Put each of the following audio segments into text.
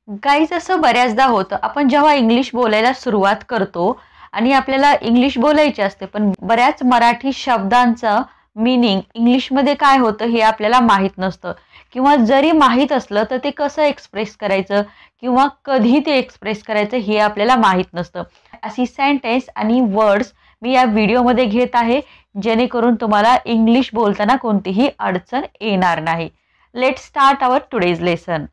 Guys असं बऱ्याचदा होतं, आपण जेव्हा इंग्लिश बोलायला सुरुवात करतो आणि आपल्याला इंग्लिश बोलायची असते, पण बऱ्याच मराठी शब्दांचं मीनिंग इंग्लिशमध्ये काय होतं हे आपल्याला माहीत नसतं, किंवा जरी माहीत असलं तर ते कसं एक्सप्रेस करायचं किंवा कधी ते एक्सप्रेस करायचं हे आपल्याला माहीत नसतं. अशी सेंटेन्स आणि वर्ड्स मी या व्हिडिओमध्ये घेत आहे, जेणेकरून तुम्हाला इंग्लिश बोलताना कोणतीही अडचण येणार नाही. Let's start our today's lesson.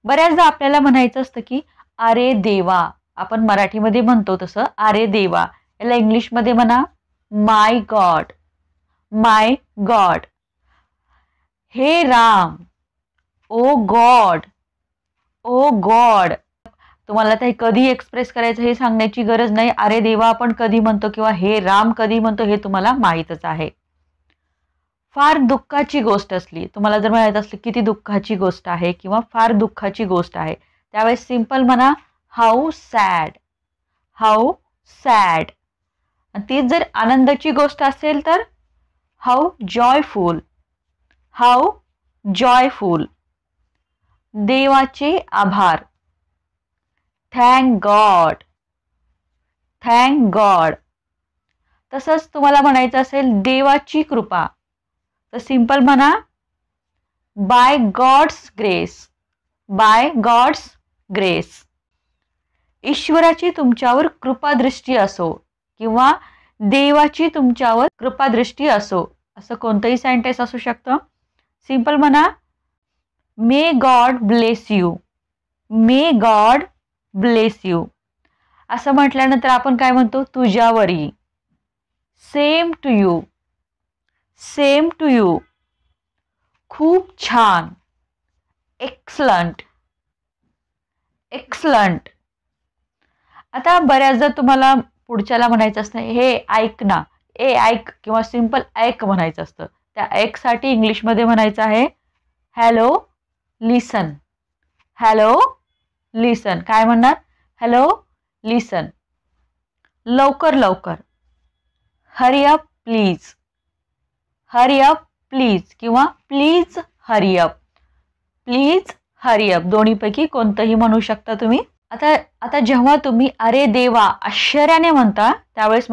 बऱ्याचदा आपल्याला म्हणायचं असतं की अरे देवा, आपण मराठीमध्ये म्हणतो तसं अरे देवा. याला इंग्लिशमध्ये म्हणा माय गॉड, माय गॉड. हे राम, ओ गॉड, ओ गॉड. तुम्हाला ते कधी एक्सप्रेस करायचं हे सांगण्याची गरज नाही. अरे देवा आपण कधी म्हणतो किंवा हे राम कधी म्हणतो हे तुम्हाला माहीतच आहे. फार दुःखाची गोष्ट असली, तुम्हाला जर माहीत असली किती दुःखाची गोष्ट आहे किंवा फार दुःखाची गोष्ट आहे, त्यावेळेस सिंपल म्हणा हाऊ सॅड, हाऊ सॅड. तीच जर आनंदाची गोष्ट असेल तर हाऊ जॉयफुल, हाऊ जॉयफुल. देवाचे आभार, थँक गॉड, थँक गॉड. तसंच तुम्हाला म्हणायचं असेल देवाची कृपा, तर सिंपल म्हणा by God's grace, by God's grace. ईश्वराची तुमच्यावर कृपादृष्टी असो किंवा देवाची तुमच्यावर कृपादृष्टी असो, असं कोणतंही सेंटेन्स असू शकतं. सिंपल म्हणा may God bless you, may God bless you. असं म्हटल्यानंतर आपण काय म्हणतो तुझ्यावरी, same to you, same to you. खूप छान, एक्सलंट, एक्सलंट. आता बऱ्याचदा तुम्हाला पुढच्याला म्हणायचं असतं हे ऐक ना, ए ऐक किंवा सिंपल ऐक म्हणायचं असतं. त्या ऐकसाठी इंग्लिशमध्ये म्हणायचं आहे हॅलो लिसन, हॅलो लिसन. काय म्हणणार हॅलो लिसन. लवकर लवकर, hurry up please, hurry up please किंवा please hurry up, please hurry up. दोन्हीपैकी कोणतंही म्हणू शकता तुम्ही. आता जेव्हा तुम्ही अरे देवा आश्चर्याने म्हणता त्यावेळेस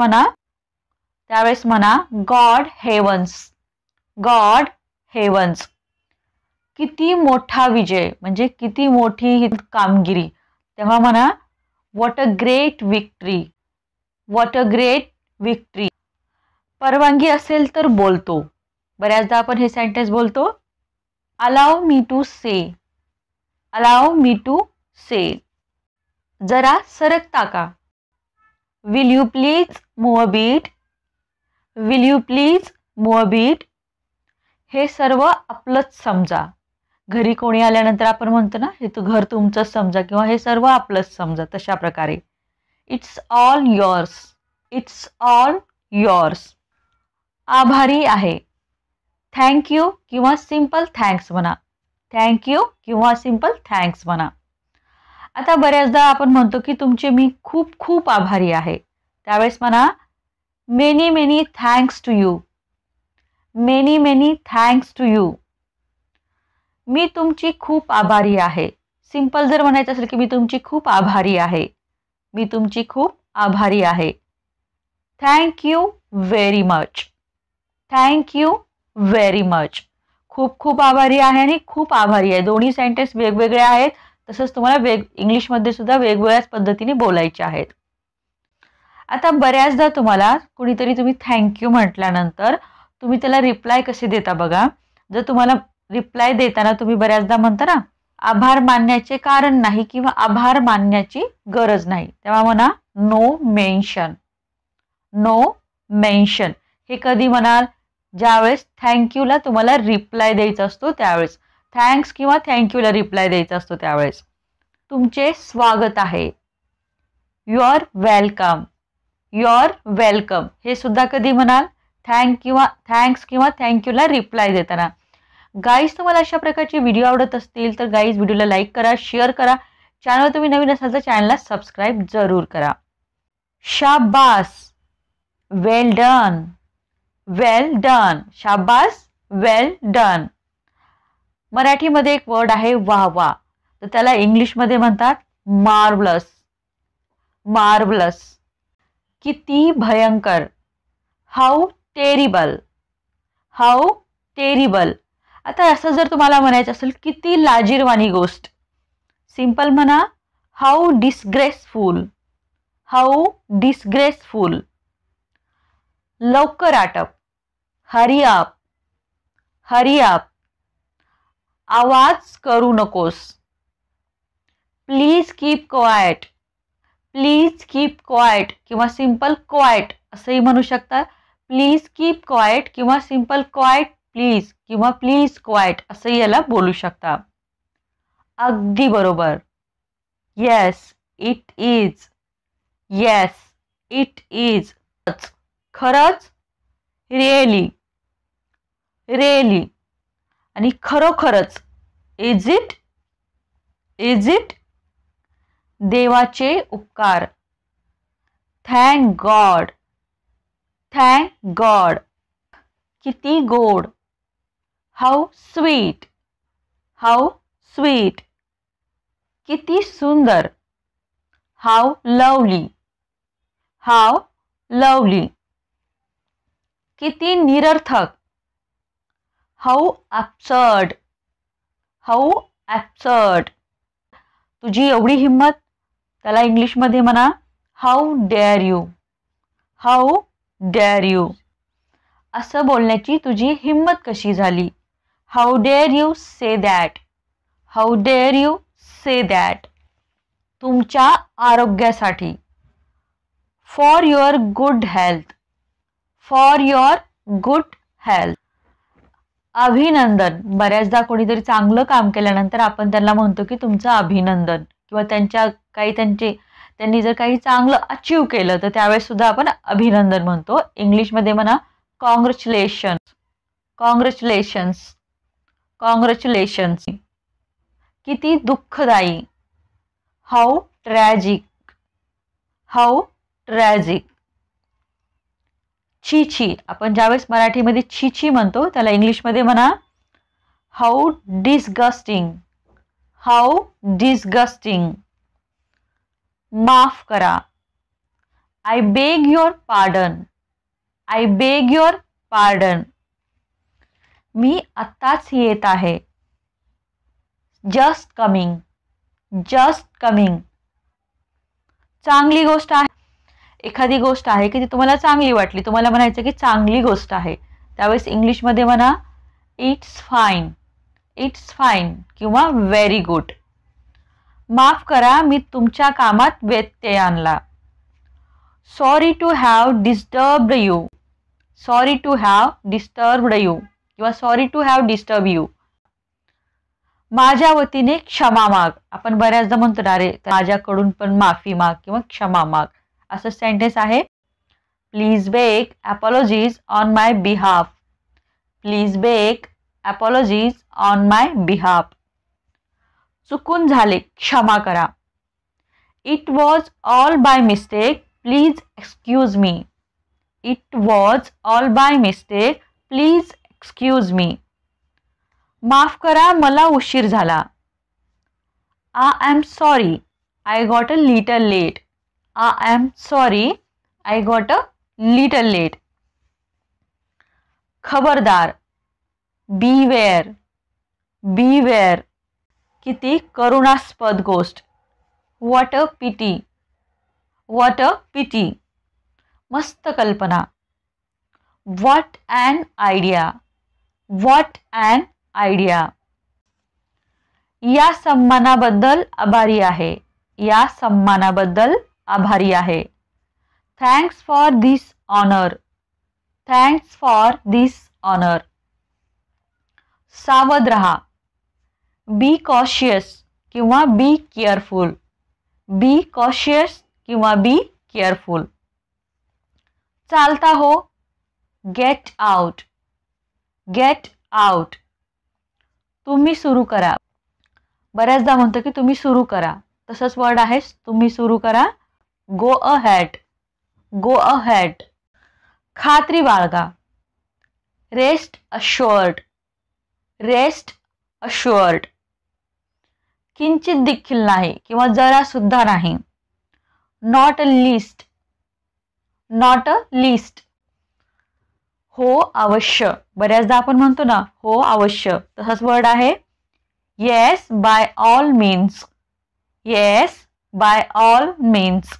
म्हणा गॉड हेवन्स, गॉड हेवन्स. किती मोठा विजय म्हणजे किती मोठी कामगिरी, तेव्हा म्हणा what a great victory, what a great victory. परवानगी असेल तर बोलतो. बऱ्याचदा आपण हे सेंटेन्स बोलतो allow me to say, allow me to say. जरा सरकता का, will you please move a bit, will you please move a bit. हे सर्व आपलंच समजा. घरी कोणी आल्यानंतर आपण म्हणतो ना हे घर तुमचंच समजा किंवा हे सर्व आपलंच समजा, तशा प्रकारे. It's all yours, it's all yours. आभारी आहे, थँक यू किंवा सिंपल थँक्स म्हणा, थँक यू किंवा सिंपल थँक्स म्हणा. आता बऱ्याचदा आपण म्हणतो की तुमचे मी खूप खूप आभारी आहे, त्यावेळेस म्हणा many many thanks to you, many many thanks to you. मी तुमची खूप आभारी आहे. सिंपल जर म्हणायचं असेल की मी तुमची खूप आभारी आहे, मी तुमची खूप आभारी आहे. Thank you very much, thank you very much. खूप खूप आभारी आहे आणि खूप आभारी आहे, दोन्ही सेंटेन्स वेगवेगळे आहेत. तसंच तुम्हाला इंग्लिशमध्ये सुद्धा वेगवेगळ्याच पद्धतीने बोलायचे आहेत. आता बऱ्याचदा तुम्हाला कुणीतरी तुम्ही थँक्यू म्हटल्यानंतर तुम्ही त्याला रिप्लाय कसे देता बघा. जर तुम्हाला रिप्लाय देताना तुम्ही बऱ्याचदा म्हणता ना आभार मानण्याचे कारण नाही किंवा आभार मानण्याची गरज नाही, तेव्हा म्हणा नो मेन्शन, नो मेन्शन. हे कधी म्हणाल ज्यावेळेस थँक्यूला तुम्हाला रिप्लाय द्यायचा असतो त्यावेळेस, थँक्स किंवा थँक्यूला रिप्लाय द्यायचा असतो त्यावेळेस. तुमचे स्वागत आहे, you are welcome, you are welcome. हे सुद्धा कधी म्हणाल थँक्स किंवा थँक्यूला रिप्लाय देताना. गाईज तुम्हाला अशा प्रकारचे व्हिडिओ आवडत असतील तर गाईज व्हिडिओला लाईक करा, शेअर करा. चॅनल तुम्ही नवीन असाल तर चॅनलला सबस्क्राईब जरूर करा. शाबास, वेल डन, वेल डन. शाबास, वेल डन. मराठीमध्ये एक वर्ड आहे वाह वाह. तर त्याला इंग्लिशमध्ये म्हणतात मार्वलस. मार्वलस. किती भयंकर. How terrible. How terrible. आता असं जर तुम्हाला म्हणायचं असेल किती लाजिरवाणी गोष्ट, सिंपल म्हणा हाऊ डिसग्रेसफुल. How disgraceful. लवकर आटप. Hurry up. Hurry up. आवाज करू नकोस. Please keep quiet. Please keep quiet किंवा सिंपल क्वाइट असंही म्हणू शकता. प्लीज कीप क्वाइट किंवा सिंपल क्वाइट प्लीज किंवा प्लीज क्वाइट असंही याला बोलू शकता. अगदी बरोबर. Yes it is. Yes it is. खरंच. रिअली. रिअली. आणि खरोखरच. Is it. Is it. देवाचे उपकार. Thank God. Thank God. किती गोड. How sweet. How sweet. किती सुंदर. How lovely. How lovely. किती निरर्थक. How absurd. How absurd. तुझी एवढी हिंमत. त्याला इंग्लिशमध्ये म्हणा how dare you. How dare you. असं बोलण्याची तुझी हिंमत कशी झाली. How dare you say that. How dare you say that. तुमच्या आरोग्यासाठी. For your good health. For your good health. अभिनंदन. बऱ्याचदा कोणीतरी चांगलं काम केल्यानंतर आपण त्यांना म्हणतो की तुमचं अभिनंदन, किंवा त्यांनी जर काही चांगलं अचीव केलं तर त्यावेळेस सुद्धा आपण अभिनंदन म्हणतो. इंग्लिशमध्ये म्हणा कॉंग्रॅच्युलेशन्स. कॉंग्रॅच्युलेशन्स. कॉंग्रॅच्युलेशन्स. किती दुःखदायी. How tragic. How tragic. छी छी. आपण ज्यावेळेस मराठीमध्ये छी छी म्हणतो त्याला इंग्लिशमध्ये म्हणा हाऊ डिसगस्टिंग. How disgusting. माफ करा. I beg your pardon. I beg your pardon. मी आत्ताच येत आहे. Just coming. Just coming. चांगली गोष्ट आहे. एखादी गोष्ट आहे की ती तुम्हाला चांगली वाटली, तुम्हाला म्हणायचं की चांगली गोष्ट आहे, त्यावेळेस इंग्लिशमध्ये म्हणा इट्स फाईन. इट्स फाईन किंवा व्हेरी गुड. माफ करा मी तुमच्या कामात व्यत्यय आणला. Sorry to have disturbed you. Sorry to have disturbed you किंवा sorry to have disturb you. माझ्या वतीने क्षमा माग. आपण बऱ्याचदा म्हणतो ना रे माझ्याकडून पण माफी माग किंवा क्षमा माग. असं सेंटेन्स आहे. Please beg apologies on my behalf. Please beg apologies on my behalf. चुकून झाले क्षमा करा. It was all by mistake please excuse me. It was all by mistake please excuse me. माफ करा मला उशीर झाला. I am sorry I got a little late. I am sorry I got a little late. खबरदार. Beware. Beware. किती करुणास्पद गोष्ट. What a pity. What a pity. मस्त कल्पना. What an idea. What an idea. या सन्मानाबद्दल आभारी आहे. या सन्मानाबद्दल आभारी आहे. Thanks for this honour. Thanks for this honour. सावध रहा. बी कॉशियस किंवा बी केअरफुल. बी कॉशियस किंवा बी केअरफुल. चालता हो. Get out. Get out. तुम्ही सुरू करा. बऱ्याचदा म्हणतो की तुम्ही सुरू करा, तसंच वर्ड आहे तुम्ही सुरू करा. Go ahead. Go ahead. खात्री बाळगा. Rest assured. Rest assured. किंचित देखील नाही किंवा जरा सुद्धा नाही. Not a list, not a list. हो अवश्य, बऱ्याचदा आपण म्हणतो ना हो अवश्य, तसाच वर्ड आहे. Yes by all means, yes by all means.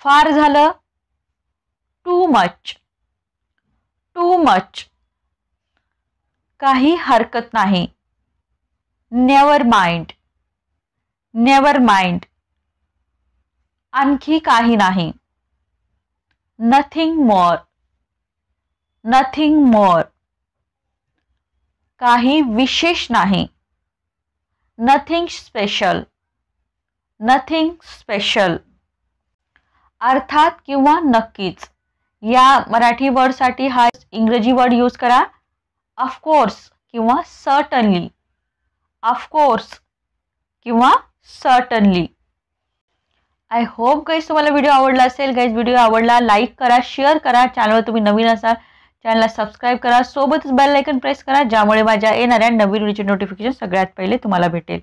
फार झालं, टू मच, टू मच. काही हरकत नाही, नेवर माइंड, नेवर माइंड. आणखी काही नाही, नथिंग मोर, नथिंग मोर. काही विशेष नाही, नथिंग स्पेशल, नथिंग स्पेशल. अर्थात किंवा नक्कीच, या मराठी वर्डसाठी हा इंग्रजी वर्ड यूज करा. ऑफकोर्स किंवा सर्टनली, ऑफकोर्स किंवा सर्टनली. आय होप गाईज तुम्हाला व्हिडिओ आवडला असेल. गाईज व्हिडिओ आवडला लाईक करा, शेअर करा. चॅनलवर तुम्ही नवीन असाल चॅनलला सबस्क्राईब करा. सोबतच बेल आयकॉन प्रेस करा, ज्यामुळे माझ्या येणाऱ्या नवीन व्हिडिओचे नोटिफिकेशन सगळ्यात पहिले तुम्हाला भेटेल.